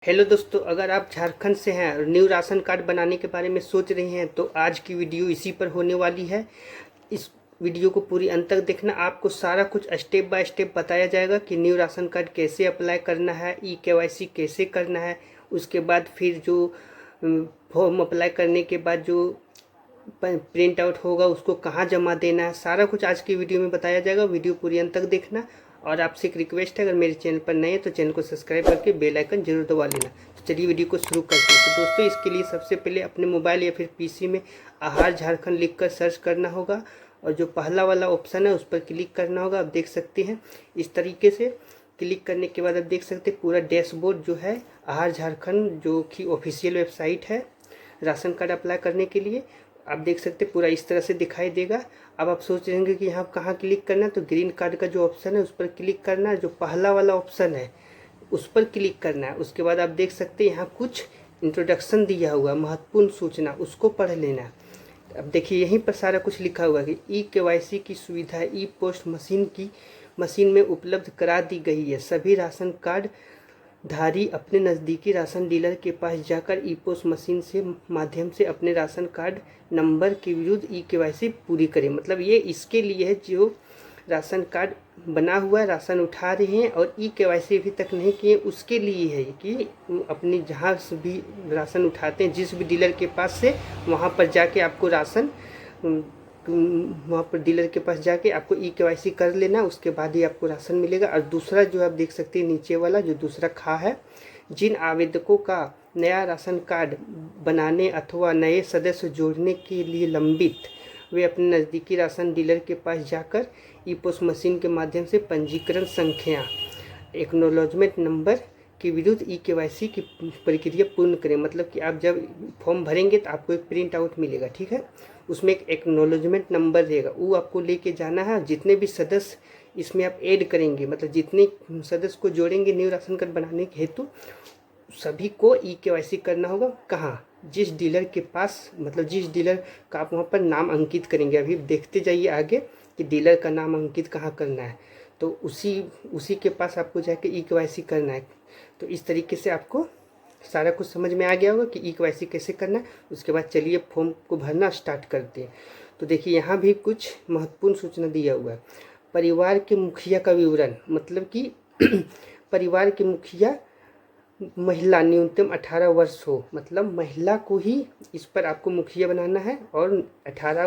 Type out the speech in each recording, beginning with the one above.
Hello दोस्तों, अगर आप झारखंड से हैं और न्यू राशन कार्ड बनाने के बारे में सोच रहे हैं तो आज की वीडियो इसी पर होने वाली है। इस वीडियो को पूरी अंत तक देखना। आपको सारा कुछ स्टेप बाय स्टेप बताया जाएगा कि न्यू राशन कार्ड कैसे अप्लाई करना है, ई-केवाईसी कैसे करना है, उसके बाद फिर जो फॉर्म अप्लाई करने के बाद जो प्रिंट आउट होगा उसको कहाँ जमा देना है, सारा कुछ आज की वीडियो में बताया जाएगा। वीडियो पूरी अंत तक देखना। और आपसे एक रिक्वेस्ट है, अगर मेरे चैनल पर नए हैं तो चैनल को सब्सक्राइब करके बेल आइकन जरूर दबा लेना। तो चलिए वीडियो को शुरू करते हैं। तो दोस्तों, इसके लिए सबसे पहले अपने मोबाइल या फिर पीसी में आहार झारखंड लिख कर सर्च करना होगा और जो पहला वाला ऑप्शन है उस पर क्लिक करना होगा। आप देख सकते हैं इस तरीके से क्लिक करने के बाद आप देख सकते हैं पूरा डैशबोर्ड जो है आहार झारखंड, जो कि ऑफिशियल वेबसाइट है राशन कार्ड अप्लाई करने के लिए। आप देख सकते हैं पूरा इस तरह से दिखाई देगा। अब आप सोच रहे होंगे कि यहाँ कहाँ क्लिक करना है, तो ग्रीन कार्ड का जो ऑप्शन है उस पर क्लिक करना है, जो पहला वाला ऑप्शन है उस पर क्लिक करना है। उसके बाद आप देख सकते हैं यहाँ कुछ इंट्रोडक्शन दिया हुआ, महत्वपूर्ण सूचना, उसको पढ़ लेना है। अब देखिए यहीं पर सारा कुछ लिखा हुआ है कि ई-केवाईसी की सुविधा ई पोस्ट मशीन में उपलब्ध करा दी गई है। सभी राशन कार्ड धारी अपने नज़दीकी राशन डीलर के पास जाकर ई पोस्ट मशीन से माध्यम से अपने राशन कार्ड नंबर के विरुद्ध ई-केवाईसी पूरी करें। मतलब ये इसके लिए है जो राशन कार्ड बना हुआ है, राशन उठा रहे हैं और ई-केवाईसी अभी तक नहीं किए, उसके लिए है कि अपनी जहाँ से भी राशन उठाते हैं जिस भी डीलर के पास से, वहाँ पर जाके आपको राशन वहाँ पर डीलर के पास जाके आपको ई-केवाईसी कर लेना, उसके बाद ही आपको राशन मिलेगा। और दूसरा जो आप देख सकते हैं नीचे वाला जो दूसरा खा है, जिन आवेदकों का नया राशन कार्ड बनाने अथवा नए सदस्य जोड़ने के लिए लंबित, वे अपने नज़दीकी राशन डीलर के पास जाकर ई पोस्ट मशीन के माध्यम से पंजीकरण संख्या एक्नॉलेजमेंट नंबर के विरुद्ध ई-केवाईसी की प्रक्रिया पूर्ण करें। मतलब कि आप जब फॉर्म भरेंगे तो आपको एक प्रिंट आउट मिलेगा, ठीक है, उसमें एक एक्नॉलेजमेंट नंबर रहेगा, वो आपको लेके जाना है। जितने भी सदस्य इसमें आप ऐड करेंगे, मतलब जितने सदस्य को जोड़ेंगे न्यू राशन कार्ड बनाने के हेतु, सभी को ई-केवाईसी करना होगा। कहाँ? जिस डीलर के पास, मतलब जिस डीलर का आप वहाँ पर नाम अंकित करेंगे। अभी देखते जाइए आगे कि डीलर का नाम अंकित कहाँ करना है, तो उसी के पास आपको जाके ई-केवाईसी करना है। तो इस तरीके से आपको सारा कुछ समझ में आ गया होगा कि ई-केवाईसी कैसे करना है। उसके बाद चलिए फॉर्म को भरना स्टार्ट करते हैं। तो देखिए यहाँ भी कुछ महत्वपूर्ण सूचना दिया हुआ है। परिवार के मुखिया का विवरण, मतलब कि परिवार के मुखिया महिला न्यूनतम 18 वर्ष हो, मतलब महिला को ही इस पर आपको मुखिया बनाना है और 18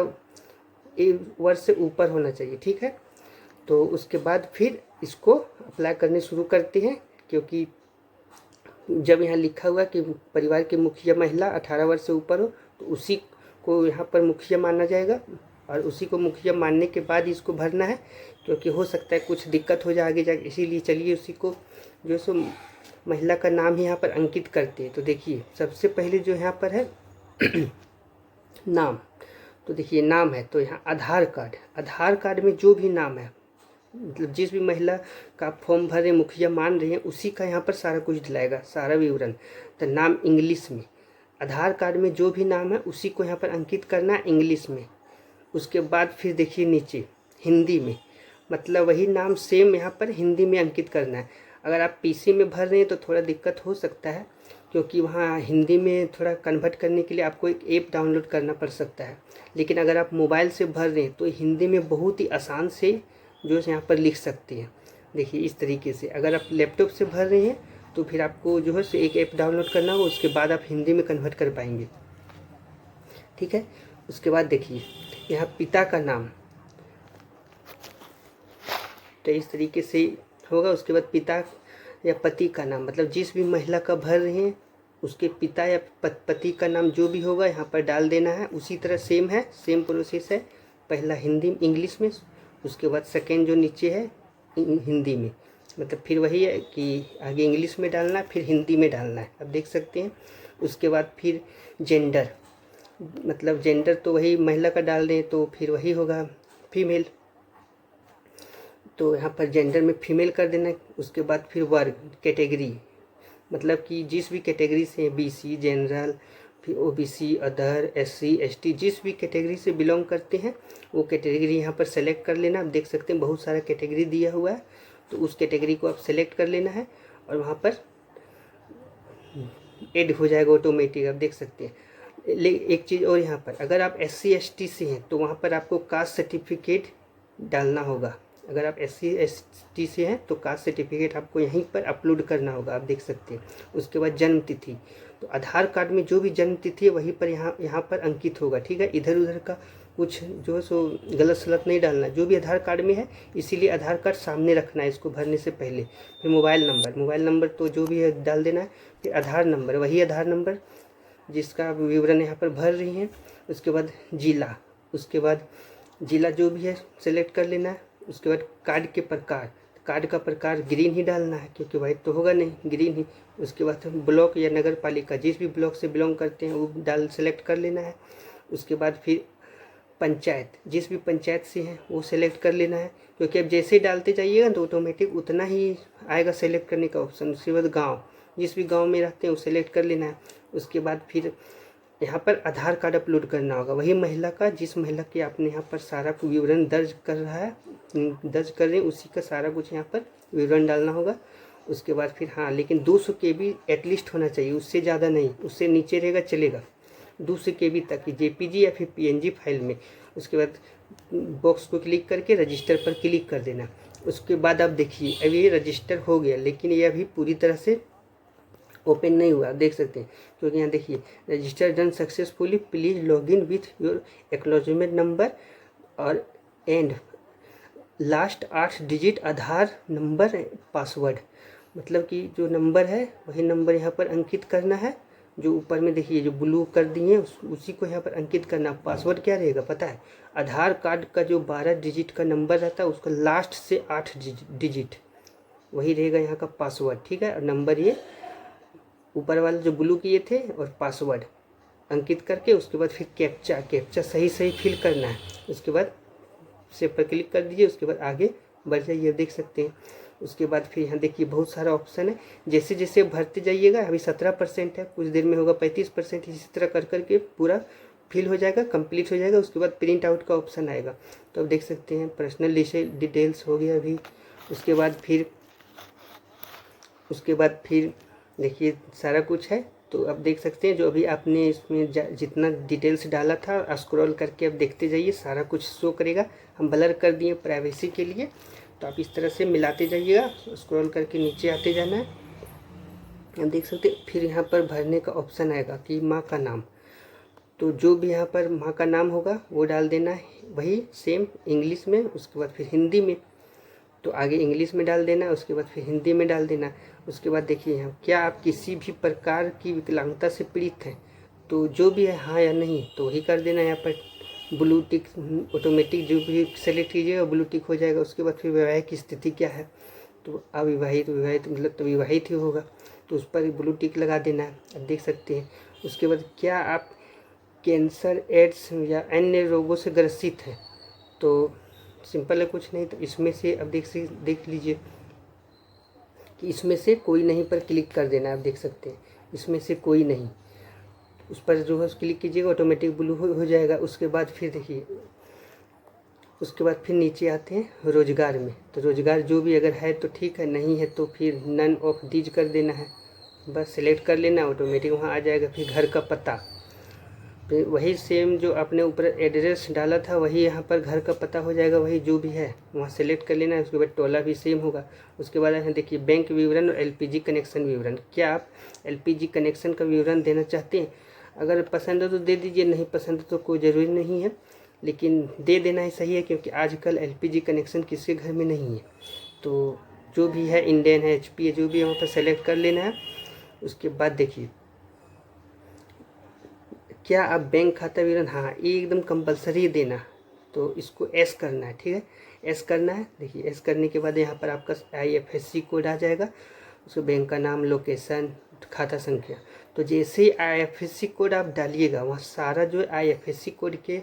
वर्ष से ऊपर होना चाहिए, ठीक है। तो उसके बाद फिर इसको अप्लाई करने शुरू करते हैं, क्योंकि जब यहाँ लिखा हुआ कि परिवार के मुखिया महिला 18 वर्ष से ऊपर हो तो उसी को यहाँ पर मुखिया माना जाएगा और उसी को मुखिया मानने के बाद इसको भरना है, क्योंकि हो सकता है कुछ दिक्कत हो जाए आगे जाके। इसीलिए चलिए उसी को जो सो महिला का नाम ही यहाँ पर अंकित करते हैं। तो देखिए सबसे पहले जो यहाँ पर है नाम, तो देखिए नाम है तो यहाँ आधार कार्ड में जो भी नाम है, मतलब जिस भी महिला का फॉर्म भर रहे मुखिया मान रहे हैं उसी का यहाँ पर सारा कुछ दिलाएगा, सारा विवरण। तो नाम इंग्लिश में, आधार कार्ड में जो भी नाम है उसी को यहाँ पर अंकित करना है इंग्लिश में। उसके बाद फिर देखिए नीचे हिंदी में, मतलब वही नाम सेम यहाँ पर हिंदी में अंकित करना है। अगर आप पीसी में भर रहे हैं तो थोड़ा दिक्कत हो सकता है, क्योंकि वहाँ हिंदी में थोड़ा कन्वर्ट करने के लिए आपको एक ऐप डाउनलोड करना पड़ सकता है। लेकिन अगर आप मोबाइल से भर रहे हैं तो हिंदी में बहुत ही आसान से जो यहाँ पर लिख सकते हैं। देखिए इस तरीके से। अगर आप लैपटॉप से भर रहे हैं तो फिर आपको जो है एक ऐप डाउनलोड करना होगा, उसके बाद आप हिंदी में कन्वर्ट कर पाएंगे, ठीक है। उसके बाद देखिए यहाँ पिता का नाम, तो इस तरीके से होगा। उसके बाद पिता या पति का नाम, मतलब जिस भी महिला का भर रहे हैं उसके पिता या पति का नाम जो भी होगा यहाँ पर डाल देना है। उसी तरह सेम है, सेम प्रोसेस है। पहला हिंदी इंग्लिश में, उसके बाद सेकेंड जो नीचे है हिंदी में, मतलब फिर वही है कि आगे इंग्लिश में डालना है फिर हिंदी में डालना है, अब देख सकते हैं। उसके बाद फिर जेंडर, मतलब जेंडर तो वही महिला का डाल दें तो फिर वही होगा फीमेल, तो यहाँ पर जेंडर में फीमेल कर देना है। उसके बाद फिर वर्ग, कैटेगरी, मतलब कि जिस भी कैटेगरी से बीसी, जनरल, फिर ओबीसी, अदर, एससी, एसटी, जिस भी कैटेगरी से बिलोंग करते हैं वो कैटेगरी यहाँ पर सेलेक्ट कर लेना। आप देख सकते हैं बहुत सारा कैटेगरी दिया हुआ है, तो उस कैटेगरी को आप सेलेक्ट कर लेना है और वहाँ पर ऐड हो जाएगा ऑटोमेटिक, आप देख सकते हैं। एक चीज़ और यहाँ पर, अगर आप SC ST से हैं तो वहाँ पर आपको कास्ट सर्टिफिकेट डालना होगा। अगर आप SC ST से हैं तो कास्ट सर्टिफिकेट आपको यहीं पर अपलोड करना होगा, आप देख सकते हैं। उसके बाद जन्म तिथि, तो आधार कार्ड में जो भी जन्म तिथि है वहीं पर यहाँ पर अंकित होगा, ठीक है। इधर उधर का कुछ जो है सो गलत सलत नहीं डालना, जो भी आधार कार्ड में है, इसीलिए आधार कार्ड सामने रखना है इसको भरने से पहले। फिर मोबाइल नंबर तो जो भी है डाल देना है। फिर आधार नंबर, वही आधार नंबर जिसका आप विवरण यहाँ पर भर रही हैं। उसके बाद जिला, उसके बाद जिला जो भी है सेलेक्ट कर लेना है। उसके बाद कार्ड के प्रकार, कार्ड का प्रकार ग्रीन ही डालना है क्योंकि वाइट तो होगा नहीं, ग्रीन ही। उसके बाद ब्लॉक या नगर पालिका, जिस भी ब्लॉक से बिलोंग करते हैं वो सेलेक्ट कर लेना है। उसके बाद फिर पंचायत, जिस भी पंचायत से हैं वो सेलेक्ट कर लेना है, क्योंकि अब जैसे ही डालते जाइएगा तो ऑटोमेटिक उतना ही आएगा सेलेक्ट करने का ऑप्शन। उसके बाद गांव, जिस भी गांव में रहते हैं वो सेलेक्ट कर लेना है। उसके बाद फिर यहाँ पर आधार कार्ड अपलोड करना होगा, वही महिला का जिस महिला के आपने यहाँ पर सारा विवरण दर्ज कर रहे हैं उसी का सारा कुछ यहाँ पर विवरण डालना होगा। उसके बाद फिर हाँ, लेकिन 200 KB एटलीस्ट होना चाहिए, उससे ज़्यादा नहीं, उससे नीचे रहेगा चलेगा। 200 KB तक की JPG या फिर PNG फाइल में। उसके बाद बॉक्स को क्लिक करके रजिस्टर पर क्लिक कर देना। उसके बाद आप देखिए अब ये रजिस्टर हो गया, लेकिन ये अभी पूरी तरह से ओपन नहीं हुआ, देख सकते हैं। क्योंकि यहाँ देखिए register done successfully, please log in with your acknowledgement number और and last 8 digit Aadhaar number password. मतलब कि जो नंबर है वही नंबर यहाँ पर अंकित करना है। जो ऊपर में देखिए जो ब्लू कर दिए उसी को यहाँ पर अंकित करना। पासवर्ड क्या रहेगा पता है? आधार कार्ड का जो 12 डिजिट का नंबर रहता है उसका लास्ट से 8 डिजिट वही रहेगा यहाँ का पासवर्ड, ठीक है। और नंबर ये ऊपर वाले जो ब्लू किए थे और पासवर्ड अंकित करके उसके बाद फिर कैप्चा सही फिल करना है। उसके बाद सेव पर क्लिक कर दीजिए। उसके बाद आगे बढ़ जाइए, देख सकते हैं। उसके बाद फिर यहाँ देखिए बहुत सारा ऑप्शन है, जैसे जैसे भरते जाइएगा। अभी 17% है, कुछ देर में होगा 35%। इसी तरह कर करके पूरा फिल हो जाएगा, कंप्लीट हो जाएगा। उसके बाद प्रिंट आउट का ऑप्शन आएगा, तो अब देख सकते हैं पर्सनल डिटेल्स हो गया अभी। उसके बाद फिर देखिए सारा कुछ है। तो अब देख सकते हैं जो अभी आपने इसमें जितना डिटेल्स डाला था स्क्रॉल करके अब देखते जाइए, सारा कुछ शो करेगा। हम ब्लर कर दिए प्राइवेसी के लिए, तो आप इस तरह से मिलाते जाइएगा, स्क्रॉल करके नीचे आते जाना है। अब देख सकते हैं फिर यहाँ पर भरने का ऑप्शन आएगा कि माँ का नाम। तो जो भी यहाँ पर माँ का नाम होगा वो डाल देना है, वही सेम इंग्लिश में। उसके बाद फिर हिंदी में, तो आगे इंग्लिश में डाल देना, उसके बाद फिर हिंदी में डाल देना। उसके बाद देखिए यहाँ क्या आप किसी भी प्रकार की विकलांगता से पीड़ित हैं, तो जो भी है हाँ या नहीं तो वही कर देना। यहाँ पर ब्लू टिक ऑटोमेटिक जो भी सेलेक्ट कीजिएगा ब्लू टिक हो जाएगा। उसके बाद फिर वैवाहिक स्थिति क्या है, तो अविवाहित विवाहित मतलब तो विवाहित ही होगा, तो उस पर ब्लू टिक लगा देना है, आप देख सकते हैं। उसके बाद क्या आप कैंसर एड्स या अन्य रोगों से ग्रसित हैं, तो सिंपल है, कुछ नहीं। तो इसमें से अब देख लीजिए कि इसमें से कोई नहीं पर क्लिक कर देना, आप देख सकते हैं इसमें से कोई नहीं, उस पर जो है क्लिक कीजिएगा ऑटोमेटिक ब्लू हो जाएगा। उसके बाद फिर देखिए उसके बाद फिर नीचे आते हैं रोजगार में, तो रोजगार जो भी अगर है तो ठीक है, नहीं है तो फिर नन ऑफ दीज कर देना है, बस सिलेक्ट कर लेना, ऑटोमेटिक वहाँ आ जाएगा। फिर घर का पता, फिर वही सेम जो आपने ऊपर एड्रेस डाला था वही यहाँ पर घर का पता हो जाएगा, वही जो भी है वहाँ सेलेक्ट कर लेना है। उसके बाद टोला भी सेम होगा। उसके बाद यहाँ देखिए बैंक विवरण और LPG कनेक्शन विवरण। क्या आप LPG कनेक्शन का विवरण देना चाहते हैं? अगर पसंद है तो दे दीजिए, नहीं पसंद तो कोई ज़रूरी नहीं है, लेकिन दे देना ही सही है क्योंकि आजकल LPG कनेक्शन किसी घर में नहीं है। तो जो भी है इंडियन है, HP है, जो भी है वहाँ पर सेलेक्ट कर लेना है। उसके बाद देखिए क्या आप बैंक खाता विवरण, हाँ ये एकदम कंपलसरी देना, तो इसको एस करना है, ठीक है, एस करना है। देखिए एस करने के बाद यहाँ पर आपका IFSC कोड आ जाएगा, उसको बैंक का नाम, लोकेशन, खाता संख्या। तो जैसे ही IFSC कोड आप डालिएगा वहाँ सारा जो IFSC कोड के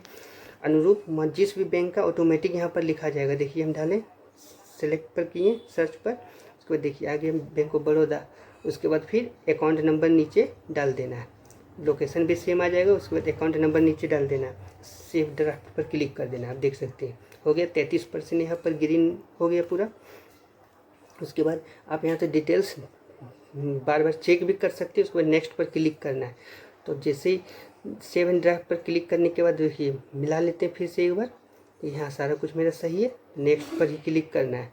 अनुरूप जिस भी बैंक का ऑटोमेटिक यहाँ पर लिखा जाएगा। देखिए हम डालें, सेलेक्ट पर किए सर्च पर, उसके बाद देखिए आगे बैंक ऑफ बड़ौदा। उसके बाद फिर अकाउंट नंबर नीचे डाल देना है, लोकेशन भी सेम आ जाएगा। उसके बाद अकाउंट नंबर नीचे डाल देना है, सेव ड्राफ्ट पर क्लिक कर देना। आप देख सकते हैं हो गया 33% यहाँ पर ग्रीन हो गया पूरा। उसके बाद आप यहाँ से डिटेल्स बार बार चेक भी कर सकते हैं। उसके बाद नेक्स्ट पर क्लिक करना है। तो जैसे ही सेव एंड ड्राफ्ट पर क्लिक करने के बाद देखिए मिला लेते हैं फिर से एक बार। तो यहाँ सारा कुछ मेरा सही है, नेक्स्ट पर ही क्लिक करना है।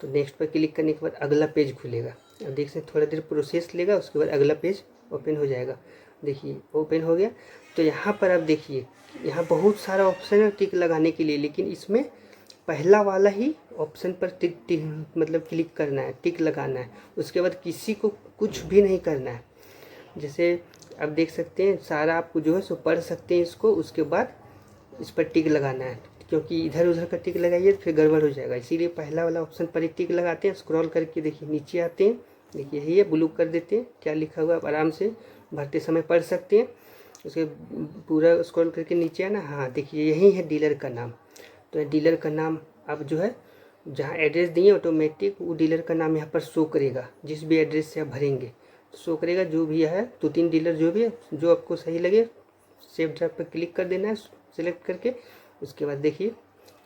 तो नेक्स्ट पर क्लिक करने के बाद अगला पेज खुलेगा। अब देख सकते थोड़ा देर प्रोसेस लेगा, उसके बाद अगला पेज ओपन हो जाएगा। देखिए ओपन हो गया। तो यहाँ पर आप देखिए यहाँ बहुत सारा ऑप्शन है टिक लगाने के लिए, लेकिन इसमें पहला वाला ही ऑप्शन पर टिक टिक मतलब क्लिक करना है, टिक लगाना है। उसके बाद किसी को कुछ भी नहीं करना है। जैसे आप देख सकते हैं सारा आपको जो है सो पढ़ सकते हैं इसको। उसके बाद इस पर टिक लगाना है, क्योंकि इधर उधर का टिक लगाइए तो फिर गड़बड़ हो जाएगा। इसीलिए पहला वाला ऑप्शन पर एक टिक लगाते हैं। स्क्रॉल करके देखिए नीचे आते हैं, देखिए यही है, ब्लू कर देते हैं क्या लिखा हुआ, आप आराम से भरते समय पढ़ सकते हैं। उसके पूरा स्क्रॉल करके नीचे आना, हाँ देखिए यही है डीलर का नाम। तो डीलर का नाम आप जो है जहाँ एड्रेस दिए ऑटोमेटिक वो डीलर का नाम यहाँ पर शो करेगा। जिस भी एड्रेस से आप भरेंगे शो करेगा, जो भी है 2-3 डीलर जो भी है, जो आपको सही लगे सेव ड्राफ्ट पर क्लिक कर देना है सिलेक्ट करके। उसके बाद देखिए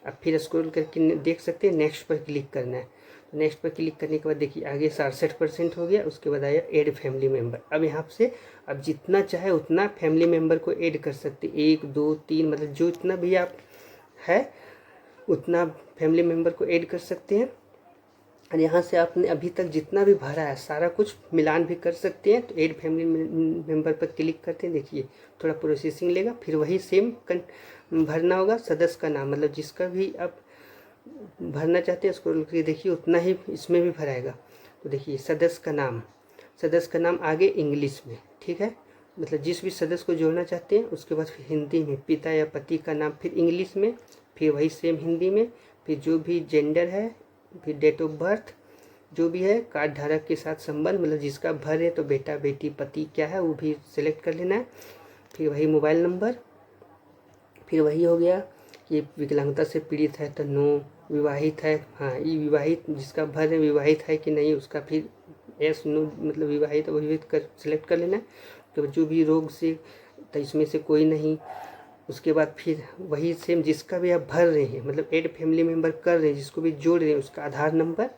अब फिर स्क्रॉल करके देख सकते हैं नेक्स्ट पर क्लिक करना है। नेक्स्ट पर क्लिक करने के बाद देखिए आगे 67% हो गया। उसके बाद आया ऐड फैमिली मेम्बर। अब यहाँ से अब जितना चाहे उतना फैमिली मेम्बर को ऐड कर सकते, 1 2 3 मतलब जो इतना भी आप है उतना फैमिली मेम्बर को ऐड कर सकते हैं। और यहाँ से आपने अभी तक जितना भी भरा है सारा कुछ मिलान भी कर सकते हैं। तो ऐड फैमिली मेम्बर पर क्लिक करते हैं, देखिए थोड़ा प्रोसेसिंग लेगा, फिर वही सेम भरना होगा। सदस्य का नाम मतलब जिसका भी आप भरना चाहते हैं स्क्रॉल करके देखिए उतना ही इसमें भी भराएगा। तो देखिए सदस्य का नाम आगे इंग्लिश में, ठीक है, मतलब जिस भी सदस्य को जोड़ना चाहते हैं। उसके बाद फिर हिंदी में पिता या पति का नाम, फिर इंग्लिश में, फिर वही सेम हिंदी में, फिर जो भी जेंडर है, फिर डेट ऑफ बर्थ जो भी है, कार्ड धारक के साथ संबंध मतलब जिसका भर है तो बेटा बेटी पति क्या है वो भी सिलेक्ट कर लेना है। फिर वही मोबाइल नंबर, फिर वही हो गया कि विकलांगता से पीड़ित है तो नो, विवाहित है हाँ ये विवाहित जिसका भर है विवाहित है कि नहीं उसका फिर एस नो मतलब विवाहित अविवाहित कर सिलेक्ट कर लेना है। तो जो भी रोग से तो इसमें से कोई नहीं। उसके बाद फिर वही सेम जिसका भी आप भर रहे हैं मतलब ऐड फैमिली मेम्बर कर रहे हैं, जिसको भी जोड़ रहे हैं उसका आधार नंबर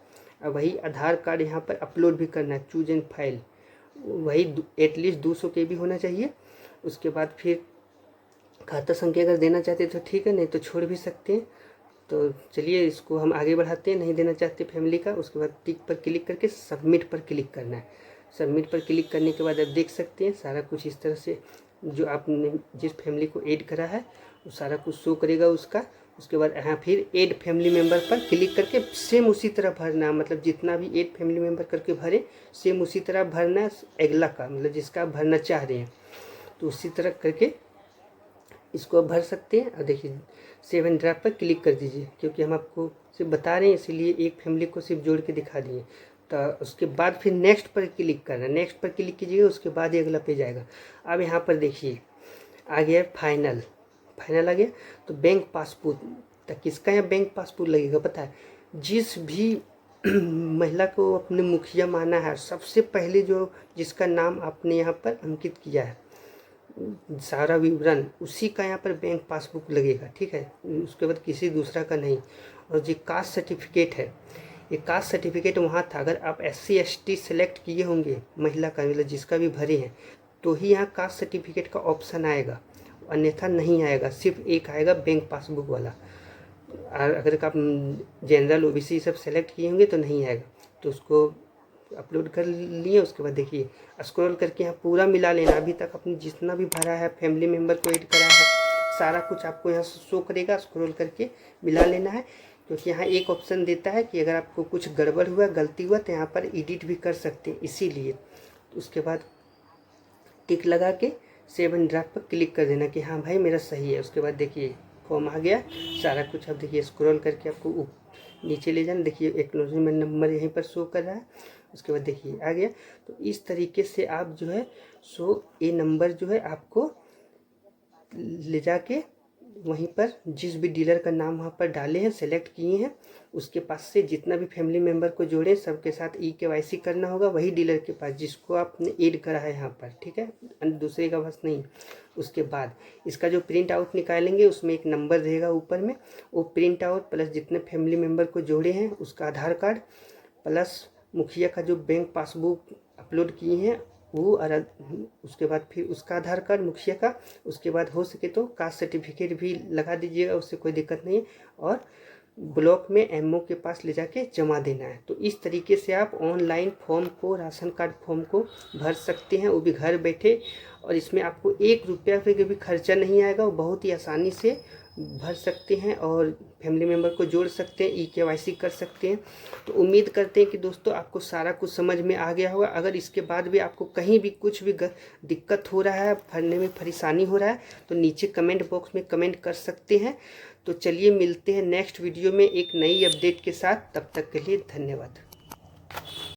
और वही आधार कार्ड यहाँ पर अपलोड भी करना है। चूज एंड फाइल वही एटलीस्ट 200 KB होना चाहिए। उसके बाद फिर खाता संख्या अगर देना चाहते हैं तो ठीक है, नहीं तो छोड़ भी सकते हैं। तो चलिए इसको हम आगे बढ़ाते हैं, नहीं देना चाहते फैमिली का। उसके बाद टिक पर क्लिक करके सबमिट पर क्लिक करना है। सबमिट पर क्लिक करने के बाद आप देख सकते हैं सारा कुछ इस तरह से जो आपने जिस फैमिली को ऐड करा है वो सारा कुछ शो करेगा उसका। उसके बाद यहाँ फिर ऐड फैमिली मेम्बर पर क्लिक करके सेम उसी तरह भरना है, मतलब जितना भी ऐड फैमिली मेम्बर करके भरे सेम उसी तरह भरना है अगला का, मतलब जिसका आप भरना चाह रहे हैं तो उसी तरह करके इसको आप भर सकते हैं। और देखिए सेव एंड ड्राफ्ट पर क्लिक कर दीजिए, क्योंकि हम आपको सिर्फ बता रहे हैं इसीलिए एक फैमिली को सिर्फ जोड़ के दिखा दिए। तो उसके बाद फिर नेक्स्ट पर क्लिक करना है, नेक्स्ट पर क्लिक कीजिएगा उसके बाद ही अगला पेज आएगा। अब यहाँ पर देखिए आ गया फाइनल आ गया। तो बैंक पासबुक, तो किसका यहाँ बैंक पासबुक लगेगा पता है, जिस भी महिला को अपने मुखिया माना है सबसे पहले जो जिसका नाम आपने यहाँ पर अंकित किया है सारा विवरण उसी का यहाँ पर बैंक पासबुक लगेगा, ठीक है। उसके बाद किसी दूसरा का नहीं। और जो कास्ट सर्टिफिकेट है ये कास्ट सर्टिफिकेट वहाँ था, अगर आप SC ST सेलेक्ट किए होंगे महिला का मतलब जिसका भी भरे हैं तो ही यहाँ कास्ट सर्टिफिकेट का ऑप्शन आएगा, अन्यथा नहीं आएगा। सिर्फ एक आएगा बैंक पासबुक वाला। और अगर आप जनरल OBC सब सेलेक्ट किए होंगे तो नहीं आएगा। तो उसको अपलोड कर लिए। उसके बाद देखिए स्क्रॉल करके यहाँ पूरा मिला लेना, अभी तक अपने जितना भी भरा है फैमिली मेम्बर को ऐड करा है सारा कुछ आपको यहाँ शो करेगा। स्क्रॉल करके मिला लेना है, क्योंकि यहाँ एक ऑप्शन देता है कि अगर आपको कुछ गड़बड़ हुआ गलती हुआ तो यहाँ पर एडिट भी कर सकते हैं, इसीलिए। उसके बाद टिक लगा के सेव एंड ड्राफ्ट पर क्लिक कर देना कि हाँ भाई मेरा सही है। उसके बाद देखिए फॉर्म आ गया सारा कुछ। अब देखिए स्क्रॉल करके आपको नीचे ले जाना, देखिए एक्नॉलेजमेंट नंबर यहीं पर शो कर रहा है। उसके बाद देखिए आ गया। तो इस तरीके से आप जो है सो ये नंबर जो है आपको ले जाके वहीं पर जिस भी डीलर का नाम वहाँ पर डाले हैं सेलेक्ट किए हैं उसके पास से जितना भी फैमिली मेम्बर को जोड़े सबके साथ KYC करना होगा वही डीलर के पास जिसको आपने ऐड करा है यहाँ पर, ठीक है, दूसरे का पास नहीं। उसके बाद इसका जो प्रिंट आउट निकालेंगे उसमें एक नंबर रहेगा ऊपर में, वो प्रिंट आउट प्लस जितने फैमिली मेम्बर को जोड़े हैं उसका आधार कार्ड प्लस मुखिया का जो बैंक पासबुक अपलोड किए हैं वो, और उसके बाद फिर उसका आधार कार्ड मुखिया का, उसके बाद हो सके तो कास्ट सर्टिफिकेट भी लगा दीजिएगा, उससे कोई दिक्कत नहीं है। और ब्लॉक में एमओ के पास ले जाके जमा देना है। तो इस तरीके से आप ऑनलाइन फॉर्म को, राशन कार्ड फॉर्म को भर सकते हैं, वो भी घर बैठे। और इसमें आपको 1 रुपया का भी खर्चा नहीं आएगा, वो बहुत ही आसानी से भर सकते हैं और फैमिली मेम्बर को जोड़ सकते हैं, ई-केवाईसी कर सकते हैं। तो उम्मीद करते हैं कि दोस्तों आपको सारा कुछ समझ में आ गया होगा। अगर इसके बाद भी आपको कहीं भी कुछ भी दिक्कत हो रहा है, भरने में परेशानी हो रहा है, तो नीचे कमेंट बॉक्स में कमेंट कर सकते हैं। तो चलिए मिलते हैं नेक्स्ट वीडियो में एक नई अपडेट के साथ, तब तक के लिए धन्यवाद।